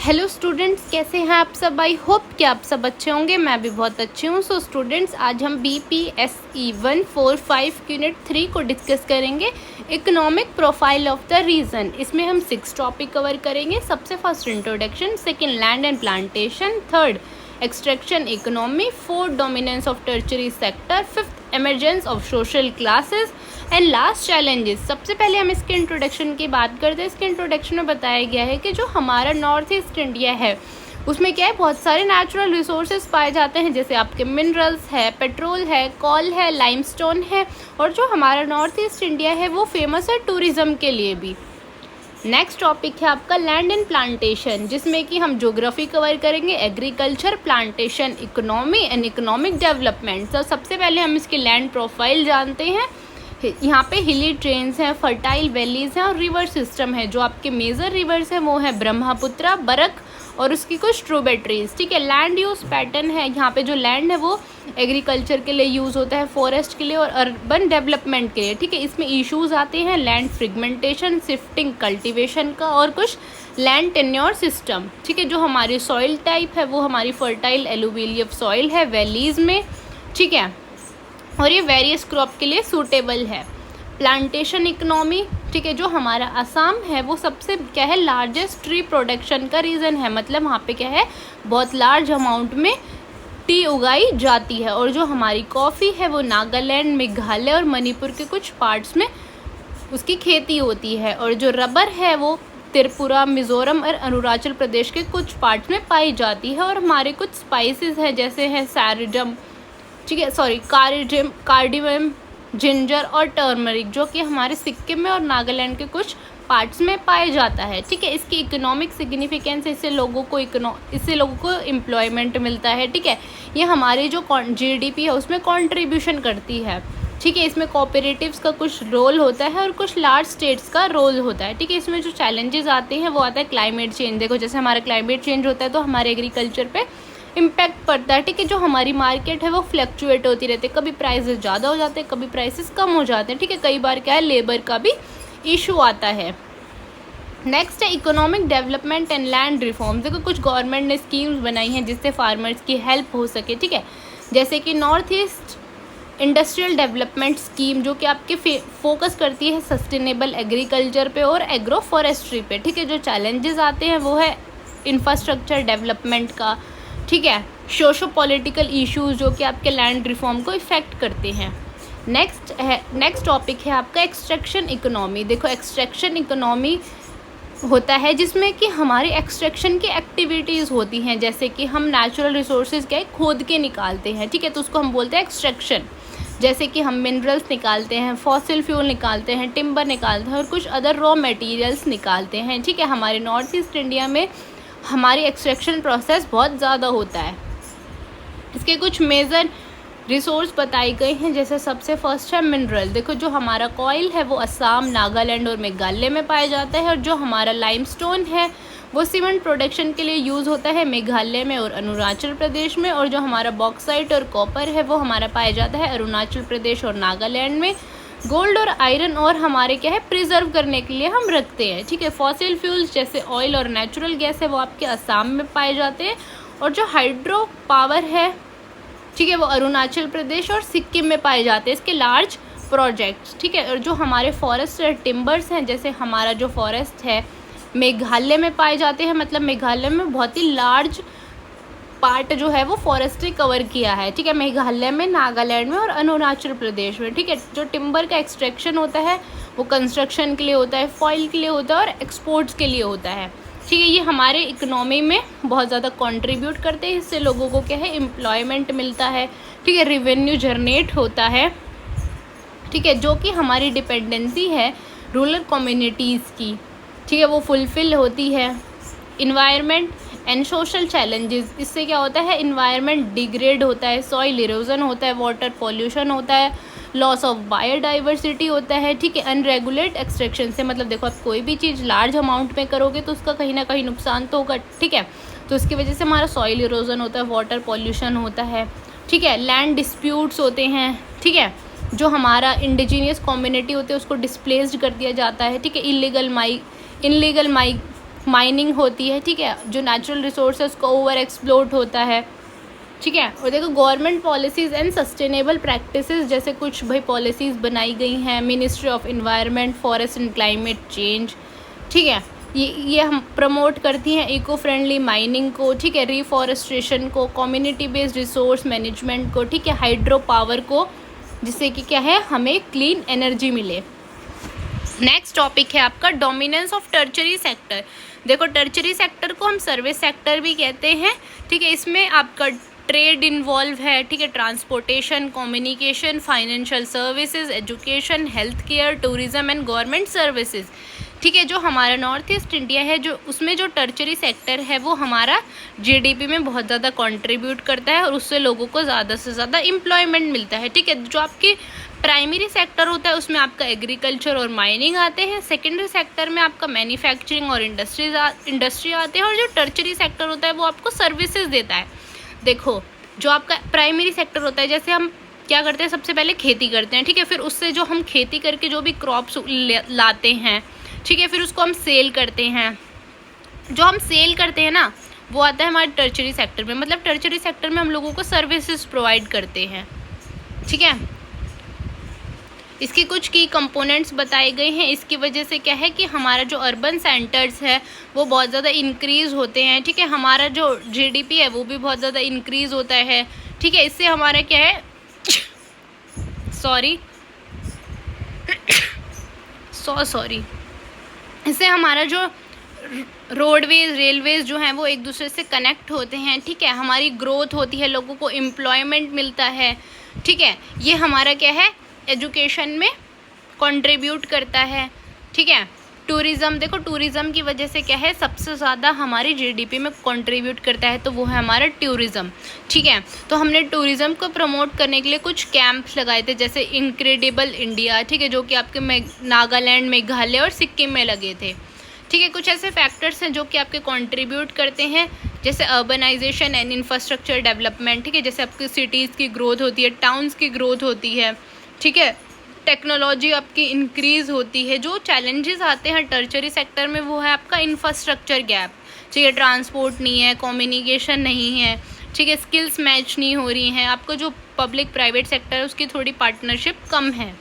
Hello students, कैसे हैं आप सब। आई होप कि आप सब अच्छे होंगे। मैं भी बहुत अच्छी हूँ। सो स्टूडेंट्स, आज हम BPSE 145 यूनिट 3 को डिस्कस करेंगे, economic profile of the region. इसमें हम 6 टॉपिक कवर करेंगे। सबसे first introduction, second land and plantation, third extraction economy, fourth dominance of tertiary sector, fifth emergence of social classes and last challenges. सबसे पहले हम इसके इंट्रोडक्शन की बात करते हैं। इसके इंट्रोडक्शन में बताया गया है कि जो हमारा नॉर्थ ईस्ट इंडिया है उसमें क्या है, बहुत सारे नेचुरल रिसोर्सेज पाए जाते हैं, जैसे आपके मिनरल्स है, पेट्रोल है, कोल है, लाइमस्टोन है। और जो हमारा नॉर्थ ईस्ट इंडिया है वो फेमस है टूरिज़्म के लिए भी। नेक्स्ट टॉपिक है आपका लैंड एंड प्लांटेशन, जिसमें कि हम ज्योग्राफी कवर करेंगे, agriculture, plantation, economy and economic development. तो सबसे पहले हम इसकी लैंड प्रोफाइल जानते हैं। यहाँ पे हिली ट्रेन्स हैं, फर्टाइल वैलीज़ हैं और रिवर सिस्टम है। जो आपके मेजर रिवर्स हैं वो है ब्रह्मपुत्रा, बरक और उसकी कुछ ट्रूबेट्रीज। ठीक है। लैंड यूज़ पैटर्न है, यहाँ पे जो लैंड है वो एग्रीकल्चर के लिए यूज़ होता है, फॉरेस्ट के लिए और अर्बन डेवलपमेंट के लिए। ठीक है। इसमें इश्यूज आते हैं लैंड फ्रेगमेंटेशन, शिफ्टिंग, कल्टीवेशन का और कुछ लैंड टेन्योर सिस्टम। ठीक है। जो हमारी सॉइल टाइप है वो हमारी फर्टाइल एलुविलियम सॉइल है वैलीज़ में। ठीक है। और ये वेरियस क्रॉप के लिए सूटेबल है। प्लांटेशन इकोनॉमी, ठीक है, जो हमारा असम है वो सबसे क्या है, लार्जेस्ट ट्री प्रोडक्शन का रीज़न है। मतलब वहाँ पे क्या है, बहुत लार्ज अमाउंट में टी उगाई जाती है। और जो हमारी कॉफ़ी है वो नागालैंड, मेघालय और मणिपुर के कुछ पार्ट्स में उसकी खेती होती है। और जो रबर है वो त्रिपुरा, मिज़ोरम और अरुणाचल प्रदेश के कुछ पार्ट्स में पाई जाती है। और हमारे कुछ स्पाइसेस हैं, जैसे है सैरडम, ठीक है, कार्डियम, जिंजर और टर्मरिक, जो कि हमारे सिक्किम में और नागालैंड के कुछ पार्ट्स में पाया जाता है। ठीक है। इसकी इकोनॉमिक सिग्निफिकेंस, इससे लोगों को एम्प्लॉयमेंट मिलता है। ठीक है। ये हमारी जो GDP है उसमें कंट्रीब्यूशन करती है। ठीक है। इसमें कोऑपरेटिव्स का कुछ रोल होता है और कुछ लार्ज स्टेट्स का रोल होता है। ठीक है। इसमें जो चैलेंजेस आते हैं वो आता है क्लाइमेट चेंज। देखो, जैसे हमारा क्लाइमेट चेंज होता है तो हमारे एग्रीकल्चर पे इम्पैक्ट पड़ता है। ठीक है। जो हमारी मार्केट है वो फ्लक्चुएट होती रहती है, कभी प्राइसेस ज़्यादा हो जाते हैं, कभी प्राइसेस कम हो जाते हैं। ठीक है। कई बार क्या है, लेबर का भी इशू आता है। नेक्स्ट है economic development and land reforms. देखो, कुछ गवर्नमेंट ने स्कीम्स बनाई हैं जिससे फार्मर्स की हेल्प हो सके। ठीक है। जैसे कि north east industrial development scheme, जो कि आपके फोकस करती है सस्टेनेबल एग्रीकल्चर पे और एग्रो फॉरेस्ट्री पे। ठीक है। जो चैलेंजेस आते हैं वो है इंफ्रास्ट्रक्चर डेवलपमेंट का। ठीक है। सोशो पॉलिटिकल इश्यूज जो कि आपके लैंड रिफॉर्म को इफ़ेक्ट करते हैं। नेक्स्ट टॉपिक है आपका एक्सट्रैक्शन इकोनॉमी। देखो, एक्सट्रैक्शन इकोनॉमी होता है जिसमें कि हमारी एक्सट्रैक्शन की एक्टिविटीज़ होती हैं, जैसे कि हम नेचुरल रिसोर्सेज क्या है, खोद के निकालते हैं। ठीक है। तो उसको हम बोलते हैं एक्सट्रैक्शन। जैसे कि हम मिनरल्स निकालते हैं, फॉसिल फ्यूल निकालते हैं, टिम्बर निकालते हैं और कुछ अदर रॉ मटेरियल्स निकालते हैं। ठीक है। हमारे नॉर्थ ईस्ट इंडिया में हमारी एक्सट्रैक्शन प्रोसेस बहुत ज़्यादा होता है। इसके कुछ मेजर रिसोर्स बताए गए हैं, जैसे सबसे फर्स्ट है मिनरल। देखो, जो हमारा कोयल है वो असम, नागालैंड और मेघालय में पाया जाता है। और जो हमारा लाइमस्टोन है वो सीमेंट प्रोडक्शन के लिए यूज़ होता है मेघालय में और अरुणाचल प्रदेश में। और जो हमारा बॉक्साइट और कॉपर है वो हमारा पाया जाता है अरुणाचल प्रदेश और नागालैंड में। गोल्ड और आयरन और हमारे क्या है, प्रिजर्व करने के लिए हम रखते हैं। ठीक है। फॉसिल फ्यूल्स जैसे ऑयल और नेचुरल गैस है वो आपके असम में पाए जाते हैं। और जो हाइड्रो पावर है, ठीक है, वो अरुणाचल प्रदेश और सिक्किम में पाए जाते हैं, इसके लार्ज प्रोजेक्ट्स। ठीक है। और जो हमारे फॉरेस्ट टिम्बर्स हैं, जैसे हमारा जो फॉरेस्ट है मेघालय में पाए जाते हैं। मतलब मेघालय में बहुत ही लार्ज पार्ट जो है वो फॉरेस्ट ने कवर किया है। ठीक है। मेघालय में, नागालैंड में और अरुणाचल प्रदेश में। ठीक है। जो टिम्बर का एक्सट्रैक्शन होता है वो कंस्ट्रक्शन के लिए होता है, फॉइल के लिए होता है और एक्सपोर्ट्स के लिए होता है। ठीक है। ये हमारे इकोनॉमी में बहुत ज़्यादा कंट्रीब्यूट करते हैं, इससे लोगों को क्या है, एम्प्लॉयमेंट मिलता है। ठीक है। रेवेन्यू जनरेट होता है। ठीक है। जो कि हमारी डिपेंडेंसी है रूरल कम्युनिटीज़ की, ठीक है, वो फुलफ़िल होती है। इन्वायरमेंट एंड सोशल चैलेंजेस, इससे क्या होता है, इन्वायरमेंट डिग्रेड होता है, सॉइल इरोजन होता है, वाटर पॉल्यूशन होता है, लॉस ऑफ बायोडाइवर्सिटी होता है। ठीक है। अनरेगुलेट एक्सट्रैक्शन से, मतलब देखो, आप कोई भी चीज़ लार्ज अमाउंट में करोगे तो उसका कहीं ना कहीं नुकसान तो होगा। ठीक है। तो उसकी वजह से हमारा सॉइल इरोजन होता है, वाटर पॉल्यूशन होता है। ठीक है। लैंड डिस्प्यूट्स होते हैं। ठीक है। जो हमारा इंडिजीनियस कम्युनिटी होते हैं उसको डिस्प्लेस्ड कर दिया जाता है। ठीक है। इनलीगल माइनिंग होती है, ठीक है, जो नेचुरल रिसोर्सेज को ओवर एक्सप्लोट होता है, ठीक है। और देखो government policies and sustainable practices, जैसे कुछ भाई पॉलिसीज़ बनाई गई हैं, ministry of environment, forest and climate change, ठीक है, ये हम प्रमोट करती हैं इको फ्रेंडली माइनिंग को, ठीक है, रिफॉरेस्ट्रेशन को, कम्युनिटी बेस्ड रिसोर्स मैनेजमेंट को, ठीक है, हाइड्रो पावर को, जिससे कि क्या है हमें क्लीन एनर्जी मिले। नेक्स्ट टॉपिक है आपका डोमिनेंस ऑफ टर्चरी सेक्टर। देखो टर्चरी सेक्टर को हम सर्विस सेक्टर भी कहते हैं, ठीक है, इसमें आपका ट्रेड इन्वॉल्व है, ठीक है, transportation, communication, financial services, education, health care, tourism and government services, ठीक है। जो हमारा नॉर्थ ईस्ट इंडिया है, जो उसमें जो टर्चरी सेक्टर है वो हमारा जीडीपी में बहुत ज़्यादा कंट्रीब्यूट करता है और उससे लोगों को ज़्यादा से ज़्यादा एम्प्लॉयमेंट मिलता है, ठीक है। जो आपकी प्राइमरी सेक्टर होता है उसमें आपका एग्रीकल्चर और माइनिंग आते हैं, सेकेंडरी सेक्टर में आपका मैन्युफैक्चरिंग और इंडस्ट्री आते हैं, और जो टर्चरी सेक्टर होता है वो आपको सर्विसेज देता है। देखो जो आपका प्राइमरी सेक्टर होता है, जैसे हम क्या करते हैं, सबसे पहले खेती करते हैं, ठीक है, फिर उससे जो हम खेती करके जो भी क्रॉप्स लाते हैं, ठीक है, फिर उसको हम सेल करते हैं, जो हम सेल करते हैं ना वो आता है हमारे टर्चरी सेक्टर में, मतलब टर्चरी सेक्टर में हम लोगों को सर्विसेज प्रोवाइड करते हैं, ठीक है। इसके कुछ की कंपोनेंट्स बताए गए हैं, इसकी वजह से क्या है कि हमारा जो अर्बन सेंटर्स है वो बहुत ज़्यादा इंक्रीज़ होते हैं, ठीक है, हमारा जो जीडीपी है वो भी बहुत ज़्यादा इंक्रीज़ होता है, ठीक है। इससे हमारा क्या है सॉरी इससे हमारा जो रोडवेज रेलवेज जो हैं वो एक दूसरे से कनेक्ट होते हैं, ठीक है, हमारी ग्रोथ होती है, लोगों को एम्प्लॉयमेंट मिलता है, ठीक है। ये हमारा क्या है एजुकेशन में कंट्रीब्यूट करता है, ठीक है। टूरिज़्म, देखो टूरिज़्म की वजह से क्या है सबसे ज़्यादा हमारी जीडीपी में कंट्रीब्यूट करता है, तो वो है हमारा टूरिज़्म, ठीक है। तो हमने टूरिज़्म को प्रमोट करने के लिए कुछ कैंप्स लगाए थे, जैसे इनक्रेडिबल इंडिया, ठीक है, जो कि आपके नागालैंड, मेघालय और सिक्किम में लगे थे, ठीक है। कुछ ऐसे फैक्टर्स हैं जो कि आपके कंट्रीब्यूट करते हैं, जैसे अर्बनाइजेशन एंड इंफ्रास्ट्रक्चर डेवलपमेंट, ठीक है, जैसे आपकी सिटीज़ की ग्रोथ होती है, टाउन्स की ग्रोथ होती है, ठीक है, टेक्नोलॉजी आपकी इंक्रीज़ होती है। जो चैलेंजेस आते हैं टर्चरी सेक्टर में वो है आपका इंफ्रास्ट्रक्चर गैप, ठीक है, ट्रांसपोर्ट नहीं है, कम्युनिकेशन नहीं है, ठीक है, स्किल्स मैच नहीं हो रही हैं, आपको जो पब्लिक प्राइवेट सेक्टर है उसकी थोड़ी पार्टनरशिप कम है।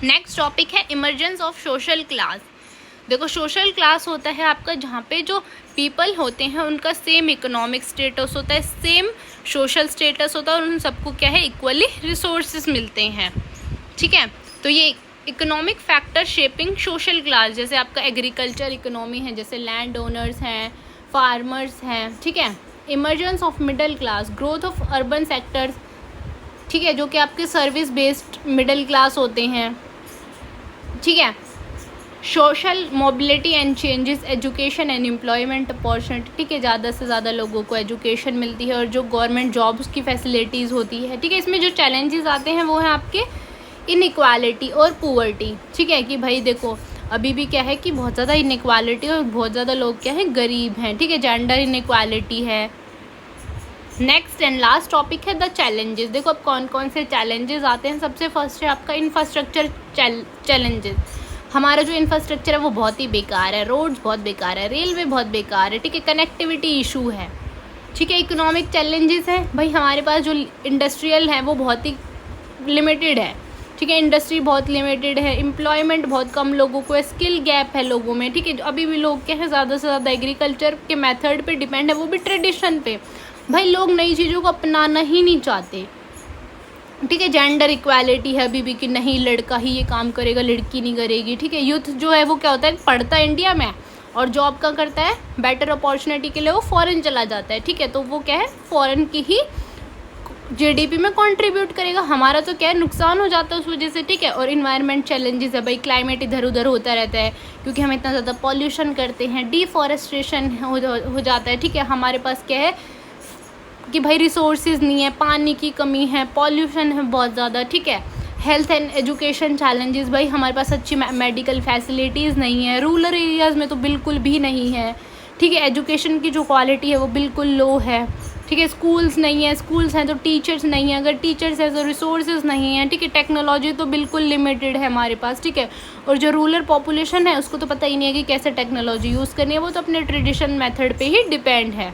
नेक्स्ट टॉपिक है इमर्जेंस ऑफ सोशल क्लास। देखो सोशल क्लास होता है आपका जहाँ पे जो पीपल होते हैं उनका सेम इकोनॉमिक स्टेटस होता है, सेम सोशल स्टेटस होता है, और उन सबको क्या है इक्वली रिसोर्सेज मिलते हैं, ठीक है। तो ये economic factor shaping social class, जैसे आपका एग्रीकल्चर इकोनॉमी है, जैसे लैंड ओनर्स हैं, फार्मर्स हैं, ठीक है। Emergence of middle class, growth of urban sectors, ठीक है, जो कि आपके सर्विस बेस्ड मिडिल क्लास होते हैं, ठीक है। Social mobility and changes, education and employment opportunity, ठीक है, ज़्यादा से ज़्यादा लोगों को एजुकेशन मिलती है और जो गवर्नमेंट जॉब्स की फैसिलिटीज़ होती है, ठीक है। इसमें जो चैलेंजेस आते हैं वो हैं आपके इनइक्वालिटी और पुअर्टी, ठीक है, कि भाई देखो अभी भी क्या है कि बहुत ज़्यादा इनइक्वालिटी और बहुत ज़्यादा लोग क्या है गरीब हैं, ठीक है, जेंडर इनइक्वालिटी है। नेक्स्ट एंड लास्ट टॉपिक है द चैलेंजेस। देखो अब कौन कौन से चैलेंजेस आते हैं। सबसे फर्स्ट है आपका इंफ्रास्ट्रक्चर चैलेंजेस। हमारा जो इंफ्रास्ट्रक्चर है वो बहुत ही बेकार है, रोड्स बहुत बेकार है, रेलवे बहुत बेकार है, ठीक है, कनेक्टिविटी इशू है, ठीक है। इकोनॉमिक चैलेंजेस है, भाई हमारे पास जो इंडस्ट्रियल है वो बहुत ही लिमिटेड है, ठीक है, इंडस्ट्री बहुत लिमिटेड है, एम्प्लॉयमेंट बहुत कम लोगों को है, स्किल गैप है लोगों में, ठीक है। अभी भी लोग क्या है ज़्यादा से ज़्यादा एग्रीकल्चर के मेथड पे डिपेंड है, वो भी ट्रेडिशन पे। भाई लोग नई चीज़ों को अपनाना ही नहीं चाहते, ठीक है। जेंडर इक्वालिटी है अभी भी कि नहीं लड़का ही ये काम करेगा, लड़की नहीं करेगी, ठीक है। यूथ जो है वो क्या होता है पढ़ता है इंडिया में और जॉब का करता है, बेटर अपॉर्चुनिटी के लिए वो फॉरेन चला जाता है, ठीक है। तो वो क्या है फॉरेन की ही जीडीपी में कंट्रीब्यूट करेगा, हमारा तो क्या है नुकसान हो जाता है उस वजह से, ठीक है। और इन्वायरमेंट चैलेंजेस है, भाई क्लाइमेट इधर उधर होता रहता है क्योंकि हम इतना ज़्यादा पॉल्यूशन करते हैं, डिफॉरेस्टेशन हो जाता है, ठीक है। हमारे पास क्या है कि भाई रिसोर्सेज नहीं है, पानी की कमी है, पॉल्यूशन है बहुत ज़्यादा, ठीक है। हेल्थ एंड एजुकेशन चैलेंजेस, भाई हमारे पास अच्छी मेडिकल फैसिलिटीज़ नहीं है, रूरल एरियाज़ में तो बिल्कुल भी नहीं है, ठीक है। एजुकेशन की जो क्वालिटी है वो बिल्कुल लो है, ठीक है। स्कूल्स नहीं है, स्कूल्स हैं तो टीचर्स नहीं है, अगर टीचर्स है तो रिसोर्सेज नहीं है, ठीक है। टेक्नोलॉजी तो बिल्कुल लिमिटेड है हमारे पास, ठीक है। और जो रूरल पॉपुलेशन है उसको तो पता ही नहीं है कि कैसे टेक्नोलॉजी यूज़ करनी है, वो तो अपने ट्रेडिशन मेथड पे ही डिपेंड है,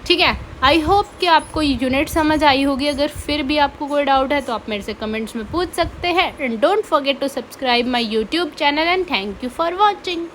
ठीक है। आई होप कि आपको यूनिट समझ आई होगी। अगर फिर भी आपको कोई डाउट है तो आप मेरे से कमेंट्स में पूछ सकते हैं। And don't forget to subscribe my YouTube channel and thank you for watching.